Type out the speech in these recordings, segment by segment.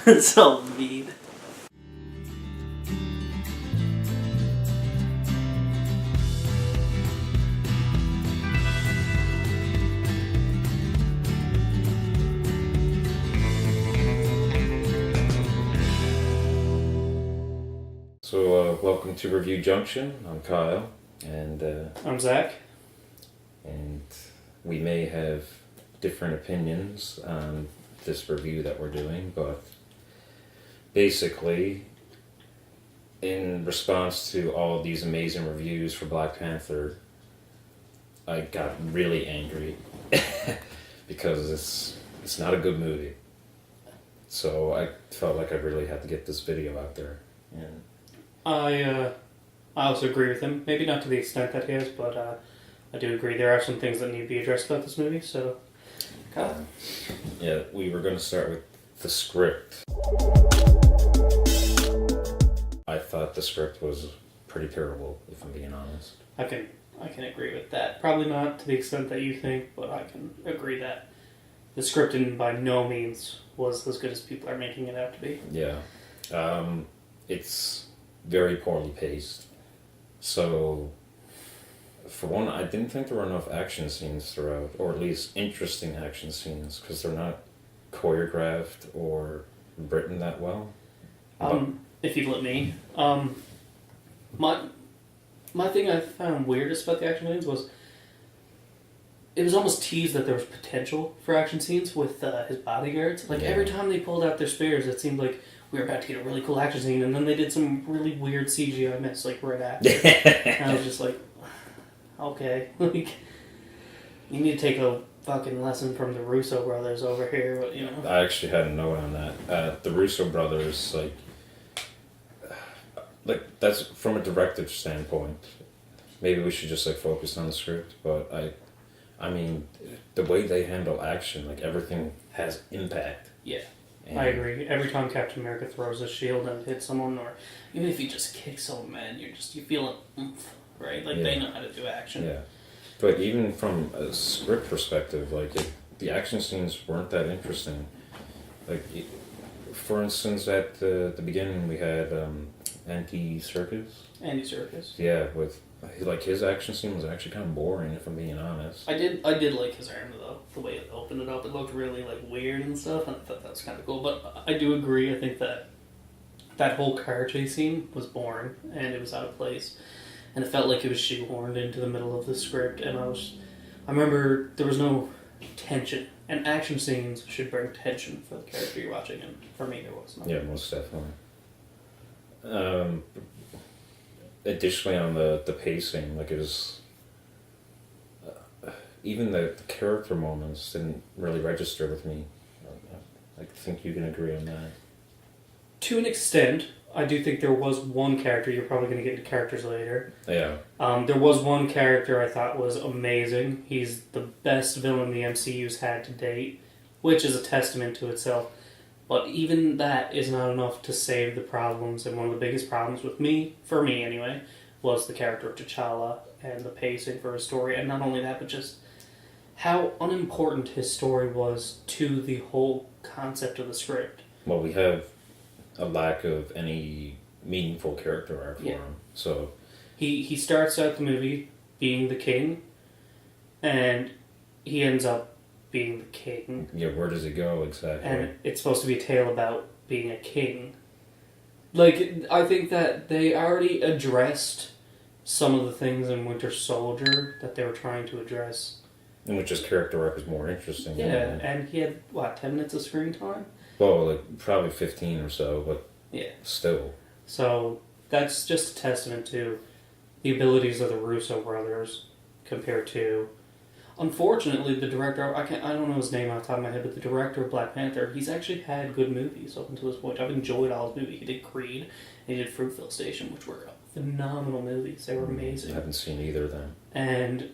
That's so mean. So, welcome to Review Junction. I'm Kyle, and I'm Zack. And we may have different opinions on this review that we're doing, but basically, in response to all these amazing reviews for Black Panther, I got really angry because it's not a good movie. So I felt like I really had to get this video out there. And I also agree with him. Maybe not to the extent that he is, but I do agree. There are some things that need to be addressed about this movie, so... Kyle? Yeah, we were going to start with the script. I thought the script was pretty terrible, if I'm being honest. I can agree with that. Probably not to the extent that you think, but I can agree that the script by no means was as good as people are making it out to be. Yeah. It's very poorly paced. So, for one, I didn't think there were enough action scenes throughout, or at least interesting action scenes, because they're not choreographed or written that well. If you'd let me, my thing I found weirdest about the action scenes was it was almost teased that there was potential for action scenes with his bodyguards. Like, every time they pulled out their spears, it seemed like we were about to get a really cool action scene, and then they did some really weird CGI mess, like, right after. And I was just like, okay. Like, you need to take a fucking lesson from the Russo brothers over here, but, you know. I actually had a note on that. The Russo brothers, like, that's from a directive standpoint. Maybe we should just, focus on the script, but I mean, the way they handle action, everything has impact. Yeah. I agree. Every time Captain America throws a shield and hits someone, or even if he just kicks someone, man, you feel an oomph, right? Like, they know how to do action. Yeah. But even from a script perspective, the action scenes weren't that interesting. For instance, at the beginning, we had Andy Serkis. Andy Serkis. Yeah, with his action scene was actually kind of boring, if I'm being honest. I did like his arm though, the way it opened it up. It looked really weird and stuff, and I thought that was kind of cool. But I do agree. I think that whole car chase scene was boring and it was out of place, and it felt like it was shoehorned into the middle of the script. And I remember there was no tension, and action scenes should bring tension for the character you're watching, and for me there was none. Yeah, most definitely. Additionally, on the pacing, it was even the character moments didn't really register with me. I think you can agree on that. To an extent, I do think there was one character. You're probably going to get into characters later. Yeah. There was one character I thought was amazing. He's the best villain the MCU's had to date, which is a testament to itself. But even that is not enough to save the problems, and one of the biggest problems with me, for me anyway, was the character of T'Challa and the pacing for his story, and not only that, but just how unimportant his story was to the whole concept of the script. Well, we have a lack of any meaningful character arc for him, so... He starts out the movie being the king, and he ends up being the king. Yeah, where does it go exactly? And it's supposed to be a tale about being a king. I think that they already addressed some of the things in Winter Soldier that they were trying to address. And which his character arc is more interesting. Yeah, and he had, 10 minutes of screen time? Well, probably 15 or so, but still. So, that's just a testament to the abilities of the Russo brothers compared to... Unfortunately, the director, I don't know his name off the top of my head, but the director of Black Panther, he's actually had good movies up until this point. I've enjoyed all his movies. He did Creed, and he did Fruitvale Station, which were phenomenal movies. They were amazing. I haven't seen either of them. And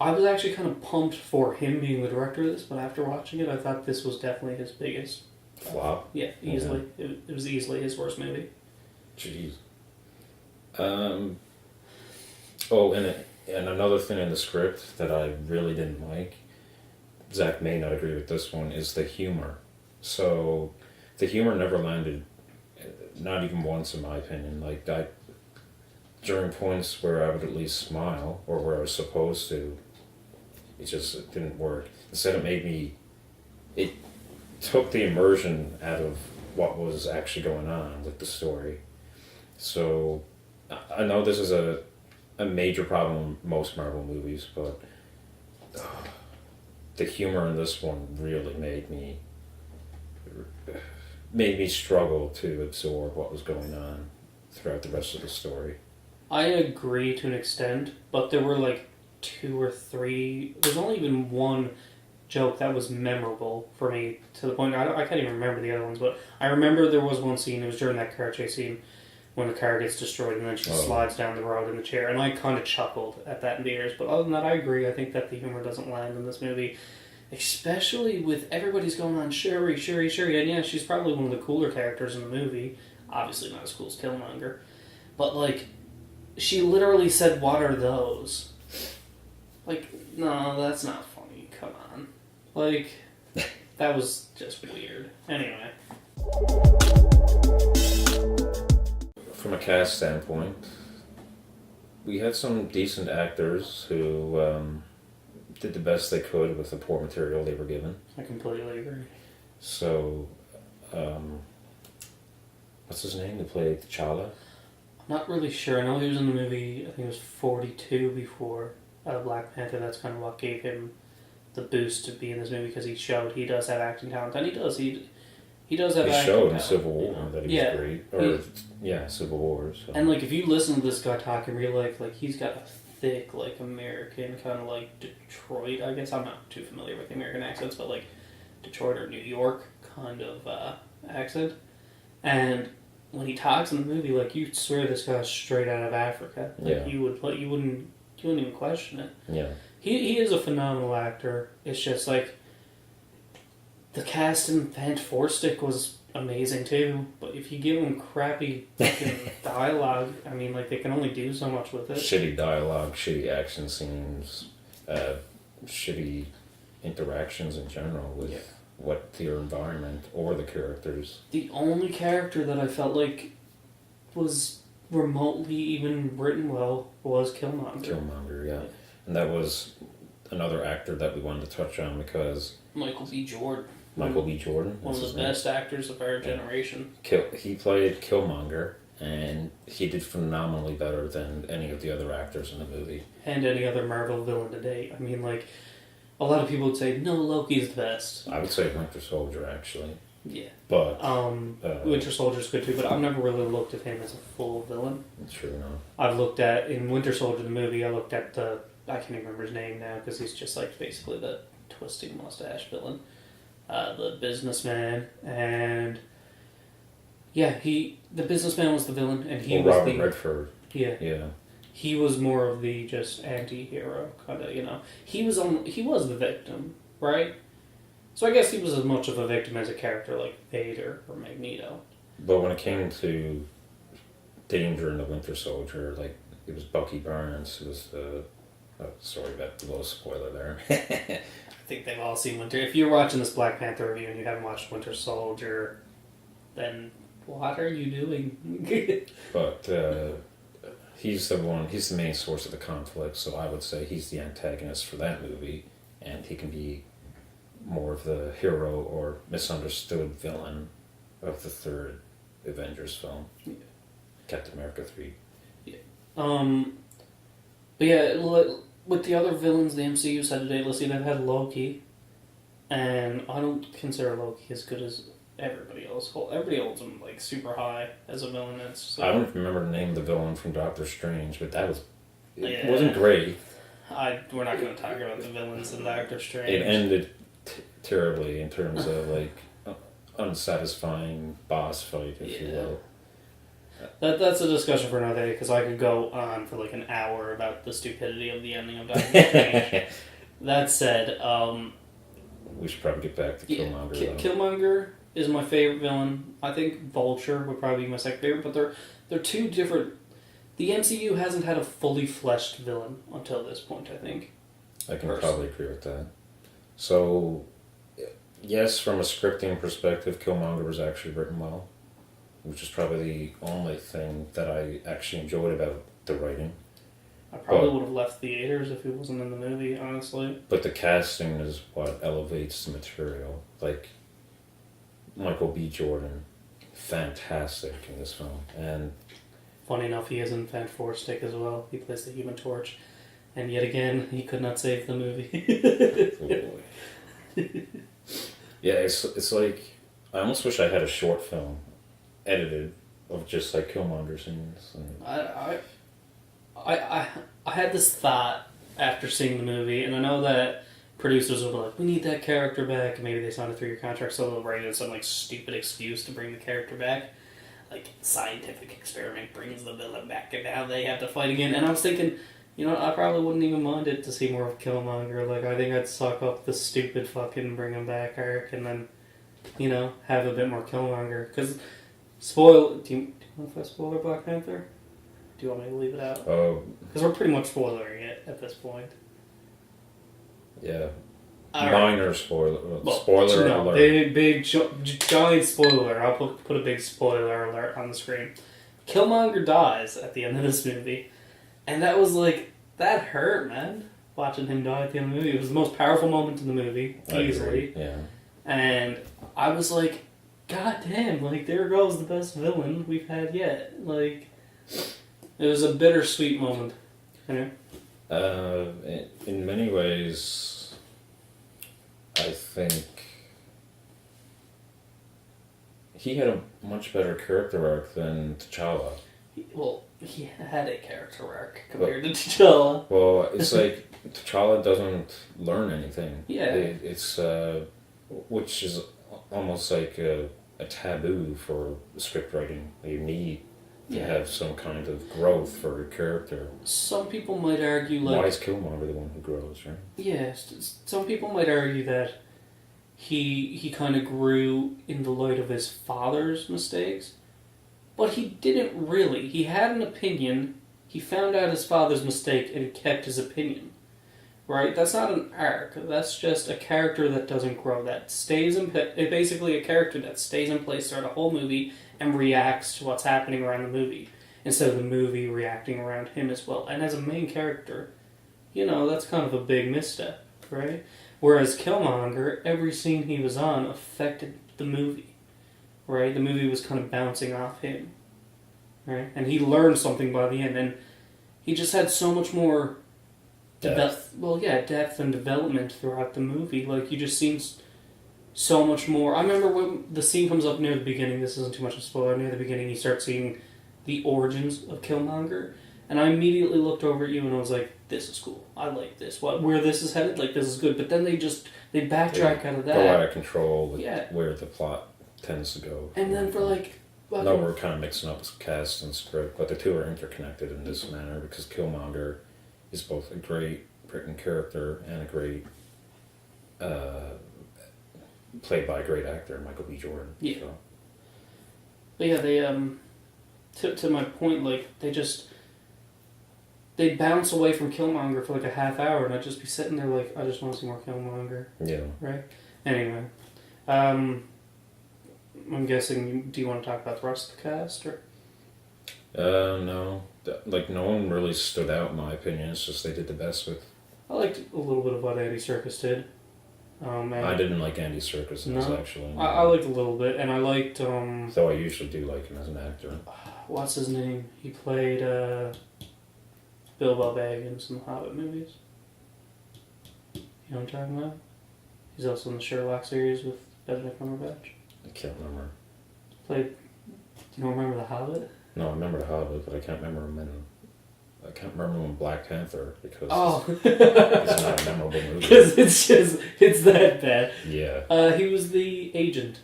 I was actually kind of pumped for him being the director of this, but after watching it, I thought this was definitely his biggest flop. Yeah, easily. Yeah. It was easily his worst movie. Jeez. Oh, and another thing in the script that I really didn't like, Zach may not agree with this one, is the humor. So the humor never landed, not even once in my opinion. Like during points where I would at least smile, or where I was supposed to, it didn't work. Instead it took the immersion out of what was actually going on with the story. So I know this is a major problem in most Marvel movies, but the humor in this one really made me struggle to absorb what was going on throughout the rest of the story. I agree to an extent, but there were like 2 or 3. There's only even one joke that was memorable for me, to the point I can't even remember the other ones, but I remember there was one scene. It was during that car chase scene when the car gets destroyed and then she slides down the road in the chair, and I kind of chuckled at that in the ears. But other than that, I agree. I think that the humor doesn't land in this movie, especially with everybody's going on Shuri, and yeah, she's probably one of the cooler characters in the movie. Obviously not as cool as Killmonger, but like, she literally said, "What are those?" Like, no, that's not funny. Come on. Like, that was just weird. Anyway. From a cast standpoint, we had some decent actors who did the best they could with the poor material they were given. I completely agree. So, what's his name? Who played T'Challa? I'm not really sure. I know he was in the movie, I think it was 42 before Black Panther. That's kind of what gave him the boost to be in this movie, because he showed he does have acting talent. And he does. He does have acting talent. He showed in Civil War that he was great. Or, Civil War. So. And, like, if you listen to this guy talk in real life, like, he's got a thick, like, American, kind of like Detroit, I guess. I'm not too familiar with the American accents, but, like, Detroit or New York kind of accent. And when he talks in the movie, like, you swear this guy's straight out of Africa. Like, you wouldn't even question it. Yeah. He is a phenomenal actor. It's just, like, the cast in Fantastic was amazing too, but if you give them crappy fucking dialogue, I mean, like, they can only do so much with it. Shitty dialogue, shitty action scenes, shitty interactions in general with what their environment or the characters. The only character that I felt like was remotely even written well was Killmonger. Killmonger, yeah. And that was another actor that we wanted to touch on, because Michael B. Jordan. One of the best actors of our generation. He played Killmonger, and he did phenomenally better than any of the other actors in the movie. And any other Marvel villain to date. I mean, like, a lot of people would say, no, Loki's the best. I would say Winter Soldier, actually. Yeah. But Winter Soldier's good too, but I've never really looked at him as a full villain. True enough. I've looked at, in Winter Soldier the movie, I looked at I can't even remember his name now, because he's just like basically the twisting mustache villain. The businessman, and the businessman was the villain, and he was Robert Redford. Yeah. He was more of the just anti-hero kind of, He was the victim, right? So I guess he was as much of a victim as a character like Vader or Magneto. But when it came to danger in the Winter Soldier, like, it was Bucky Barnes who was the... Oh, sorry about the little spoiler there. I think they've all seen Winter. If you're watching this Black Panther review and you haven't watched Winter Soldier, then what are you doing? But he's the main source of the conflict, so I would say he's the antagonist for that movie, and he can be more of the hero or misunderstood villain of the third Avengers film. Yeah. Captain America 3. Yeah. But yeah, with the other villains the MCU's had today, let's see, they've had Loki, and I don't consider Loki as good as everybody else. Everybody holds him, like, super high as a villain. I don't remember the name of the villain from Doctor Strange, but it wasn't great. We're not going to talk about the villains in Doctor Strange. It ended terribly in terms of, like, unsatisfying boss fight, if you will. That's a discussion for another day, because I could go on for like an hour about the stupidity of the ending of Doctor Strange. That said, we should probably get back to Killmonger. Killmonger is my favorite villain. I think Vulture would probably be my second favorite, but they're two different. The MCU hasn't had a fully fleshed villain until this point, I think. I can probably agree with that. So, yes, from a scripting perspective, Killmonger was actually written well, which is probably the only thing that I actually enjoyed about the writing. I probably would have left theaters if he wasn't in the movie, honestly. But the casting is what elevates the material. Like, Michael B. Jordan, fantastic in this film. And Funny enough, he is in Fantastic as well. He plays the Human Torch. And yet again, he could not save the movie. oh boy. Yeah, it's like, I almost wish I had a short film edited of just like Killmonger scenes. And I had this thought after seeing the movie, and I know that producers will be like, we need that character back, and maybe they signed a 3-year contract, so they'll write in some like stupid excuse to bring the character back. Like, scientific experiment brings the villain back, and now they have to fight again. And I was thinking, you know, I probably wouldn't even mind it to see more of Killmonger. Like, I think I'd suck up the stupid fucking bring him back arc, and then, you know, have a bit more Killmonger. Because, do you want to spoiler Black Panther? Do you want me to leave it out? oh, Because we're pretty much spoiling it at this point. yeah. All Minor spoiler. Well, Spoiler no, alert. big giant spoiler. I'll put a big spoiler alert on the screen. Killmonger dies at the end of this movie. And that was like, that hurt, man. Watching him die at the end of the movie. It was the most powerful moment in the movie, easily. Yeah. And I was like, God damn, like, there goes the best villain we've had yet. Like, it was a bittersweet moment. You know? In many ways, I think he had a much better character arc than T'Challa. He had a character arc compared to T'Challa. Well, it's like T'Challa doesn't learn anything. Yeah. It's which is almost like a taboo for script writing. You need to have some kind of growth for a character. Some people might argue, like... Why is Killmonger the one who grows, right? Yes, some people might argue that he kind of grew in the light of his father's mistakes. But he didn't really. He had an opinion, he found out his father's mistake, and kept his opinion. Right? That's not an arc. That's just a character that doesn't grow. That stays in... Basically a character that stays in place throughout the whole movie and reacts to what's happening around the movie, instead of the movie reacting around him as well. And as a main character, you know, that's kind of a big misstep, right? Whereas Killmonger, every scene he was on affected the movie, right? The movie was kind of bouncing off him, right? And he learned something by the end, and he just had so much more depth and development throughout the movie. Like, you just seen so much more. I remember when the scene comes up near the beginning, this isn't too much of a spoiler, near the beginning you start seeing the origins of Killmonger, and I immediately looked over at you and I was like, this is cool. I like this. Where this is headed, like, this is good. But then they backtrack out of that. Go out of control with where the plot tends to go. And then for like... No, we're kind of mixing up cast and script, but the two are interconnected in this manner because Killmonger is both a great written character and a great... played by a great actor, Michael B. Jordan. Yeah. So. But yeah, they, to my point, like, they'd bounce away from Killmonger for like a half hour, and I'd just be sitting there like, I just want to see more Killmonger. Yeah. Right? Anyway. I'm guessing, do you want to talk about the rest of the cast, or? No. Like, no one really stood out, in my opinion. It's just they did the best with... I liked a little bit of what Andy Serkis did. I didn't like Andy Serkis actually. No. I liked a little bit, and I liked... Though I usually do like him as an actor. What's his name? He played Bilbo Baggins in the Hobbit movies. You know what I'm talking about? He's also in the Sherlock series with Benedict Cumberbatch. I can't remember. Played... Do you don't remember The Hobbit? No, I remember The Hobbit, but I can't remember him in... I can't remember him in Black Panther because it's not a memorable movie. Because it's that bad. Yeah. He was the agent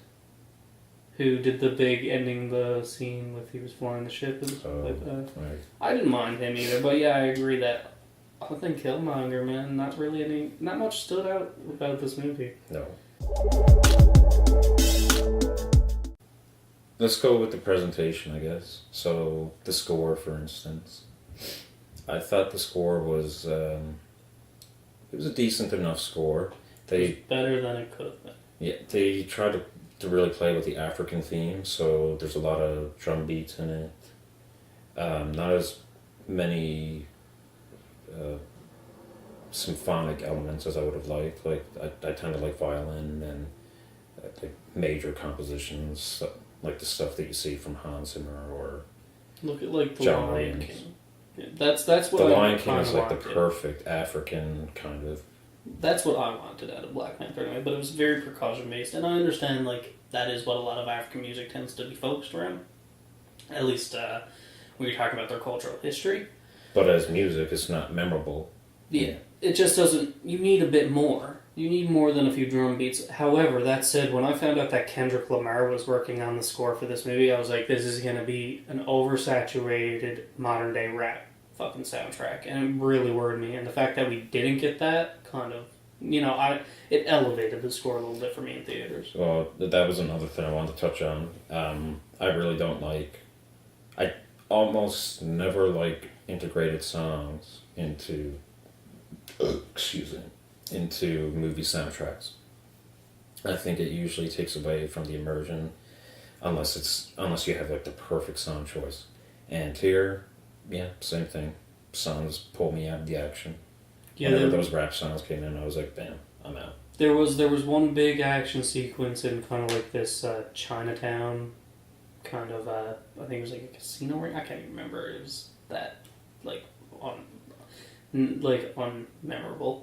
who did the big ending the scene with he was flying the ship and stuff like that. Right. I didn't mind him either, but yeah, I agree that other than Killmonger, man, not much stood out about this movie. No. Let's go with the presentation, I guess. So, the score, for instance. I thought the score was... it was a decent enough score. It was better than it could have been. Yeah, they try to really play with the African theme, so there's a lot of drum beats in it. Not as many symphonic elements as I would have liked. Like I tend to like violin and like major compositions, like the stuff that you see from Hans Zimmer or Look at like the John Lion Williams. King. Yeah, that's what The I Lion King is kinda like the wanted. perfect African kind of. That's what I wanted out of Black Panther anyway, but it was very percussion based, and I understand like that is what a lot of African music tends to be focused around. At least when you're talking about their cultural history. But as music, it's not memorable. Yeah, it just doesn't. You need a bit more. You need more than a few drum beats. However, that said, when I found out that Kendrick Lamar was working on the score for this movie, I was like, this is going to be an oversaturated modern day rap fucking soundtrack, and it really worried me. And the fact that we didn't get that kind of, it elevated the score a little bit for me in theaters. Well, that was another thing I wanted to touch on. I really don't like. I almost never like integrated songs into. Into movie soundtracks. I think it usually takes away from the immersion, unless you have like the perfect song choice. And here, yeah, same thing. Songs pull me out of the action. Yeah, Whenever those rap songs came in, I was like, bam, I'm out. There was one big action sequence in kind of like this Chinatown kind of I think it was like a casino ring. I can't even remember. It was that like unmemorable.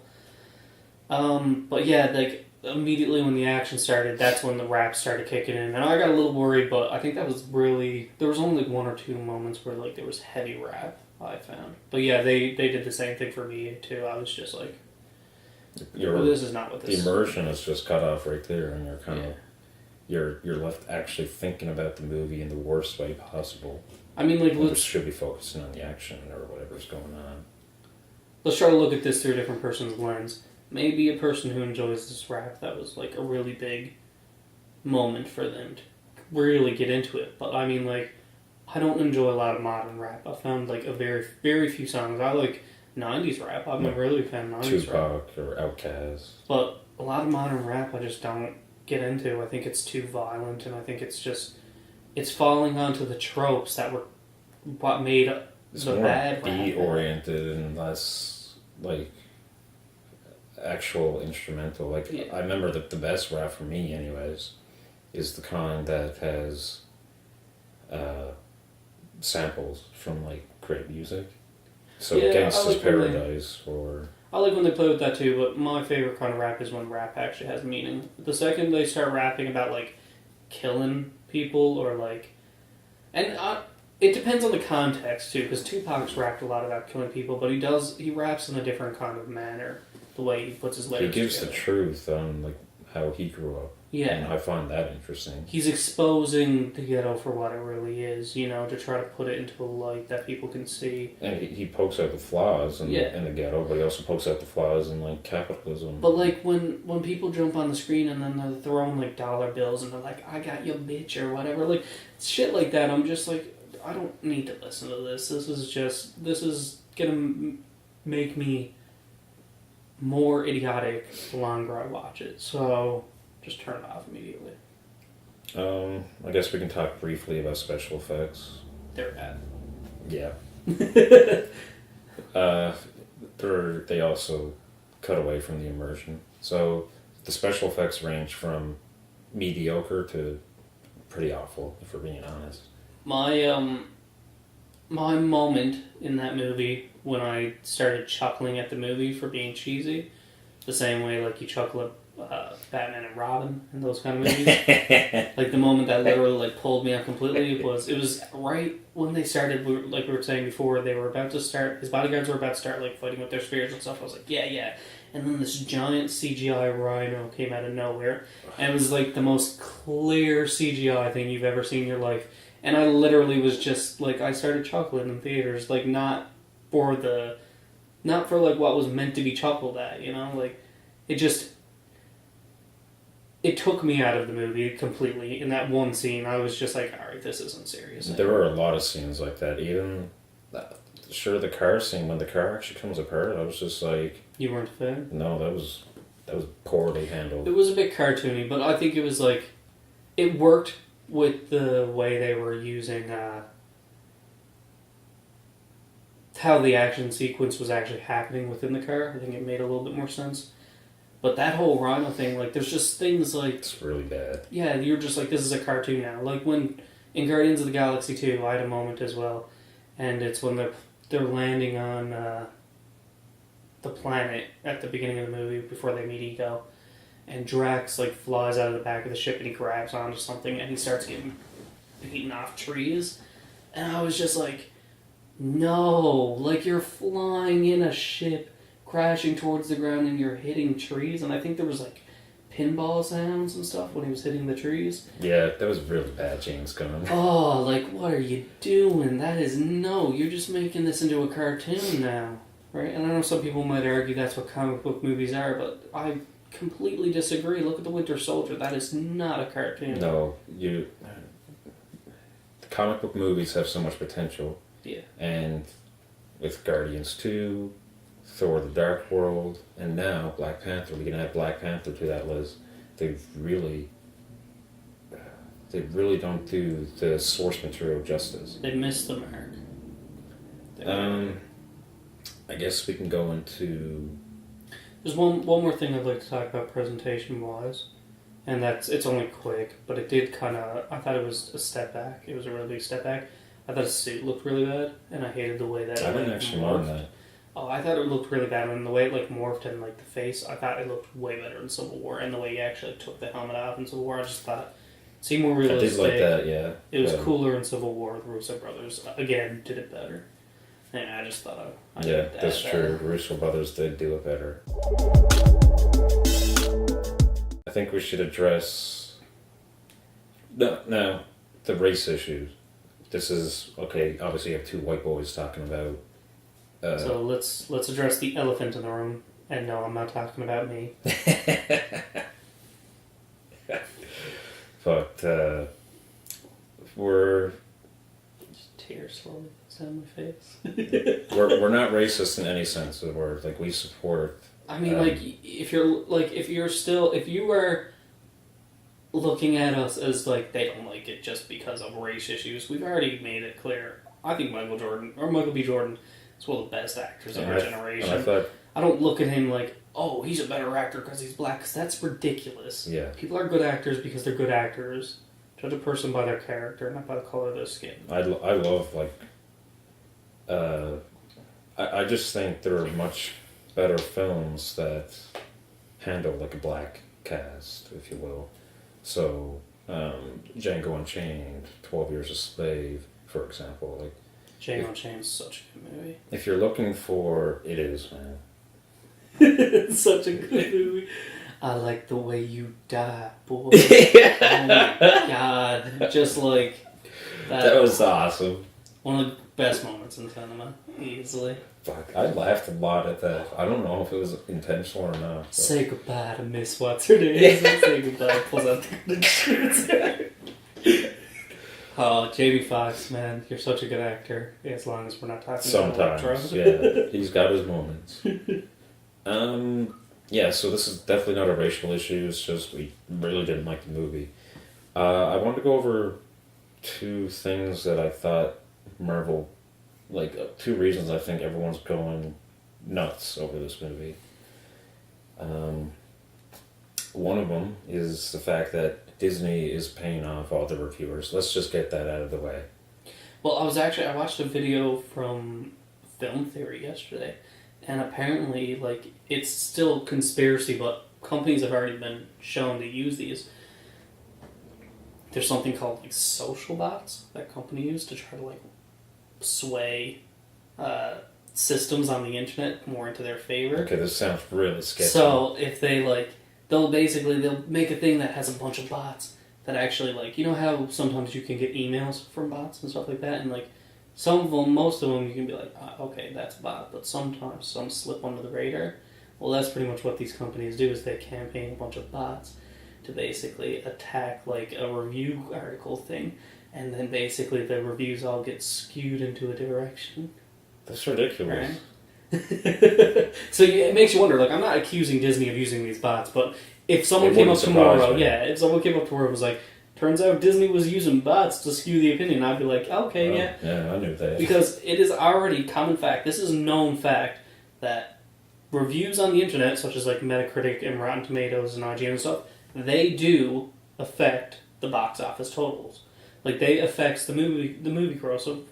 But yeah, like immediately when the action started, that's when the rap started kicking in, and I got a little worried. But I think that was really there was only like one or two moments where like there was heavy rap. I found, but yeah, they did the same thing for me too. I was just like, this is not what this. The immersion is just cut off right there, and you're kind of you're left actually thinking about the movie in the worst way possible. I mean, like let's should be focusing on the action or whatever's going on. Let's try to look at this through a different person's lens. Maybe a person who enjoys this rap, that was like a really big moment for them to really get into it. But I mean, like, I don't enjoy a lot of modern rap. I found like a very, very few songs. I like 90s rap. I'm a really fan of 90s Tupac rap. or Outkast. But a lot of modern rap I just don't get into. I think it's too violent, and I think it's falling onto the tropes that were what made it's the more bad beat oriented and less like actual instrumental. Like I remember that the best rap for me, anyways, is the kind that has samples from like great music. So Gangsta's Paradise or. I like when they play with that too, but my favorite kind of rap is when rap actually has meaning. The second they start rapping about like killing people or like, it depends on the context too, because Tupac's rapped a lot about killing people, but he raps in a different kind of manner. The way he puts his lyrics He gives together. the truth on like how he grew up. Yeah. And I find that interesting. He's exposing the ghetto for what it really is, to try to put it into a light that people can see. And he pokes out the flaws in the ghetto, but he also pokes out the flaws in like capitalism. But like when people jump on the screen and then they're throwing like dollar bills and they're like, I got your bitch or whatever, like shit like that, I'm just like, I don't need to listen to this. This is gonna make me more idiotic the longer I watch it. So just turn it off immediately. I guess we can talk briefly about special effects. They're bad. Yeah. They also cut away from the immersion. So the special effects range from mediocre to pretty awful, if we're being honest. My moment in that movie when I started chuckling at the movie for being cheesy, the same way like you chuckle at Batman and Robin and those kind of movies. Like the moment that literally like pulled me out completely it was right when they started, like we were saying before, they were about to start, his bodyguards were about to start like fighting with their spears and stuff. I was like, yeah. And then this giant CGI rhino came out of nowhere, and it was like the most clear CGI thing you've ever seen in your life. And I literally was just like, I started chuckling in theaters, like not for like what was meant to be chuckled at, like it took me out of the movie completely. In that one scene, I was just like, alright, this isn't serious anymore. There were a lot of scenes like that. Even, the car scene, when the car actually comes apart, I was just like... You weren't a fan? No, That was poorly handled. It was a bit cartoony, but I think it was like it worked with the way they were using how the action sequence was actually happening within the car. I think it made a little bit more sense. But that whole Rhino thing, like, there's just things like... It's really bad. Yeah, you're just like, this is a cartoon now. Like, when in Guardians of the Galaxy 2, I had a moment as well, and it's when they're landing on the planet at the beginning of the movie before they meet Ego, and Drax, like, flies out of the back of the ship and he grabs onto something and he starts getting beaten off trees. And I was just like, no, like, you're flying in a ship crashing towards the ground and you're hitting trees, and I think there was like pinball sounds and stuff when he was hitting the trees. Yeah, that was really bad, James Gunn. Oh, like, what are you doing? That is you're just making this into a cartoon now, right? And I know some people might argue that's what comic book movies are, but I completely disagree. Look at the Winter Soldier. That is not a cartoon. No, comic book movies have so much potential. Yeah. And with Guardians 2, Thor: The Dark World, and now Black Panther. We can add Black Panther to that list. They really don't do the source material justice. They missed the mark. I guess we can go into... There's one more thing I'd like to talk about presentation-wise, and it's only quick, but it did kind of... I thought it was a step back. It was a really big step back. I thought his suit looked really bad, and I hated the way that I didn't actually mind that. Oh, I thought it looked really bad, and the way it like morphed and like the face, I thought it looked way better in Civil War, and the way he actually took the helmet off in Civil War, I just thought it seemed more realistic. I did like that, yeah. It was cooler in Civil War. The Russo brothers again did it better. And I just thought yeah, that's true. The Russo brothers did do it better. I think we should address the race issues. This is okay. Obviously, you have two white boys talking about. So let's address the elephant in the room. And no, I'm not talking about me. But we're just tears slowly down my face. we're not racist in any sense of the word. Like, we support. I mean, if you are looking at us as like they don't like it just because of race issues, we've already made it clear. I think Michael B. Jordan is one of the best actors of our generation. I don't look at him like, oh, he's a better actor because he's black, because that's ridiculous. Yeah. People are good actors because they're good actors. Judge a person by their character, not by the color of their skin. I love, like... I just think there are much better films that handle, like, a black cast, if you will. So, Django Unchained, 12 Years a Slave, for example. Like, Django Unchained is such a good movie. If you're looking for... It is, man. It's such a good movie. I like the way you die, boy. Oh my god. Just like... That was awesome. One of the best moments in cinema, easily. Fuck, I laughed a lot at that. I don't know if it was intentional or not. But... Say goodbye to Miss What's-Her-Name. Say goodbye. Pulls out the gun and shoots her. Oh, Jamie Foxx, man, you're such a good actor. As long as we're not talking about Electro. Sometimes, yeah. He's got his moments. Yeah, so this is definitely not a racial issue. It's just we really didn't like the movie. I wanted to go over two things that I thought Marvel... Like, two reasons I think everyone's going nuts over this movie. One of them is the fact that Disney is paying off all the reviewers. Let's just get that out of the way. Well, I watched a video from Film Theory yesterday, and apparently, like, it's still conspiracy, but companies have already been shown to use these. There's something called, like, social bots that company use to try to, like, sway systems on the internet more into their favor. Okay, this sounds really sketchy. So if they they'll make a thing that has a bunch of bots that actually, like, you know how sometimes you can get emails from bots and stuff like that, and like some of them, most of them, you can be like, okay, that's a bot, but sometimes some slip under the radar. Well, that's pretty much what these companies do, is they campaign a bunch of bots to basically attack like a review article thing. And then basically the reviews all get skewed into a direction. That's ridiculous. Right? So it makes you wonder. Like, I'm not accusing Disney of using these bots, but if someone It came up wouldn't tomorrow, surprise me. if someone came up tomorrow and was like, turns out Disney was using bots to skew the opinion, I'd be like, okay, Oh, yeah. Yeah, I knew that. Because it is already common fact, this is known fact, that reviews on the internet, such as like Metacritic and Rotten Tomatoes and IGN and stuff, they do affect the box office totals. Like, they affects the movie gross of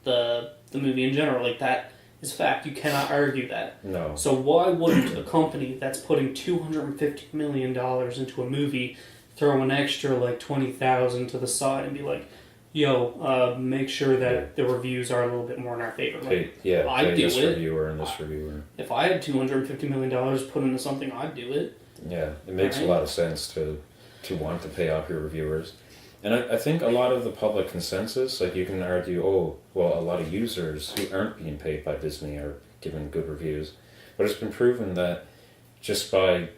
the movie in general. Like, that is fact. You cannot argue that. No. So why wouldn't a company that's putting $250 million into a movie throw an extra like $20,000 to the side and be like, yo, make sure that the reviews are a little bit more in our favor. Like, I'd pay do this it. reviewer and this reviewer. If I had $250 million put into something, I'd do it. Yeah, it makes a lot of sense to want to pay off your reviewers. And I think a lot of the public consensus, like you can argue, a lot of users who aren't being paid by Disney are giving good reviews. But it's been proven that just by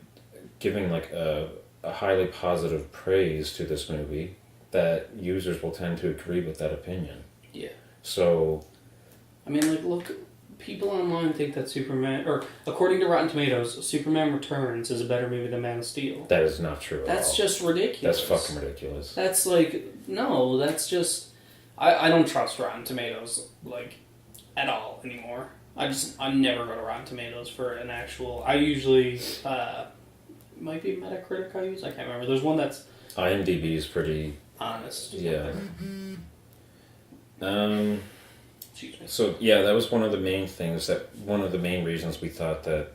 giving like a highly positive praise to this movie, that users will tend to agree with that opinion. Yeah. So, I mean, like, look, people online think that Superman, or according to Rotten Tomatoes, Superman Returns is a better movie than Man of Steel. that is not true at all. That's just ridiculous. That's fucking ridiculous. That's like, no, that's just, I don't trust Rotten Tomatoes, like, at all anymore. I never go to Rotten Tomatoes for an actual, I usually, might be Metacritic I use, I can't remember. There's one that's IMDb is pretty honest. Yeah. Excuse me. So yeah, that was one of the main reasons we thought that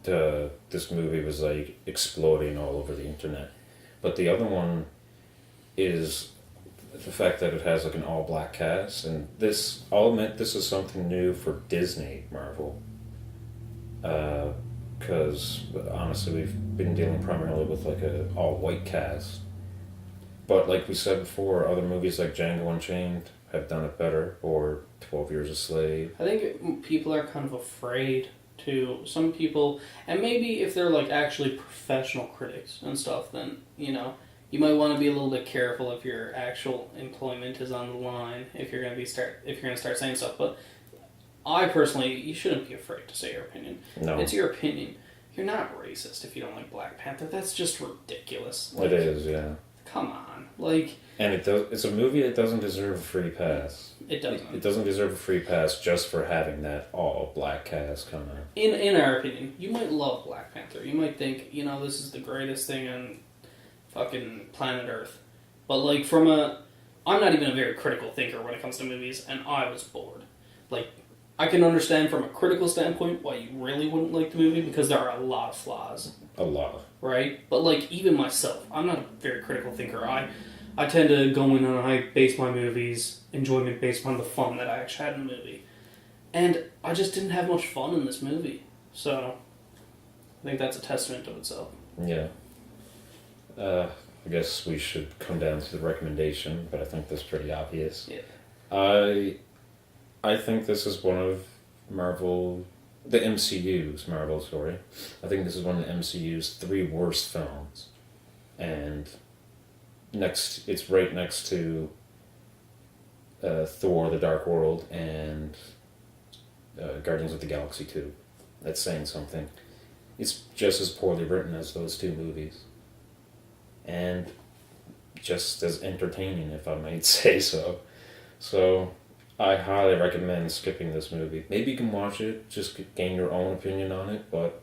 this movie was like exploding all over the internet. But the other one is the fact that it has like an all black cast, and I'll admit this is something new for Disney Marvel. Because honestly, we've been dealing primarily with like a all white cast. But like we said before, other movies like Django Unchained have done it better, or 12 Years a Slave. I think people are kind of afraid to, some people, and maybe if they're like actually professional critics and stuff, then, you might want to be a little bit careful if your actual employment is on the line, if you're going to start saying stuff. But I personally, you shouldn't be afraid to say your opinion. No. It's your opinion. You're not racist if you don't like Black Panther. That's just ridiculous. Like, It is, yeah. Come on. Like, and it's a movie that doesn't deserve a free pass. It doesn't. It doesn't deserve a free pass just for having that all black cast come out. In our opinion, you might love Black Panther. You might think, this is the greatest thing on fucking planet Earth. But like I'm not even a very critical thinker when it comes to movies, and I was bored. Like, I can understand from a critical standpoint why you really wouldn't like the movie, because there are a lot of flaws. A lot. Right? But like, even myself, I'm not a very critical thinker. I tend to go in and I base my movies enjoyment based on the fun that I actually had in the movie. And I just didn't have much fun in this movie. So, I think that's a testament to itself. Yeah. I guess we should come down to the recommendation, but I think that's pretty obvious. Yeah. I think this is one of the MCU's Marvel, sorry. I think this is one of the MCU's 3 worst films. And it's right next to Thor: The Dark World and Guardians of the Galaxy 2. That's saying something. It's just as poorly written as those 2 movies. And just as entertaining, if I might say so. So, I highly recommend skipping this movie. Maybe you can watch it, just gain your own opinion on it, but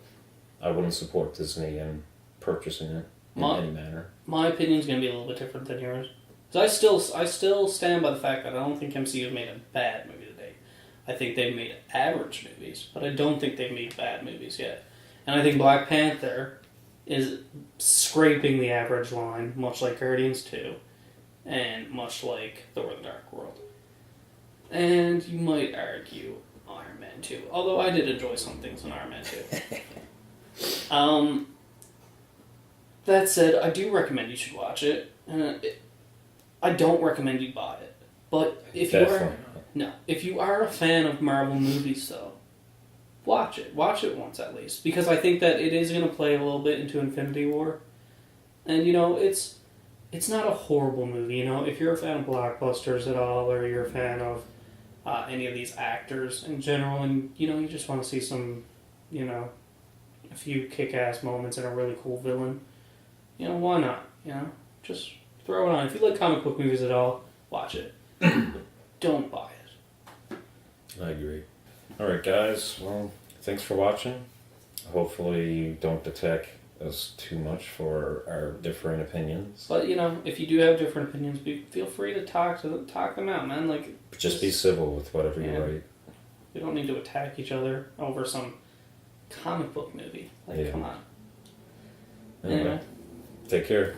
I wouldn't support Disney in purchasing it in any manner. My opinion's going to be a little bit different than yours. Because I still stand by the fact that I don't think MCU have made a bad movie to date. I think they've made average movies, but I don't think they've made bad movies yet. And I think Black Panther is scraping the average line, much like Guardians 2, and much like Thor: The Dark World. And you might argue Iron Man 2, although I did enjoy some things in Iron Man 2. That said, I do recommend you should watch it. I don't recommend you buy it. But if you are a fan of Marvel movies, though, watch it. Watch it once at least. Because I think that it is going to play a little bit into Infinity War. And, it's not a horrible movie. If you're a fan of blockbusters at all, or you're a fan of any of these actors in general, and you just want to see some, a few kick-ass moments and a really cool villain. Why not? Just throw it on. If you like comic book movies at all, watch it. Don't buy it. I agree. Alright guys, well, thanks for watching. Hopefully you don't detect us too much for our different opinions. But if you do have different opinions, feel free to talk them out, man. Like, Just be civil with whatever you write. We don't need to attack each other over some comic book movie. Like, come on. Anyway. Take care.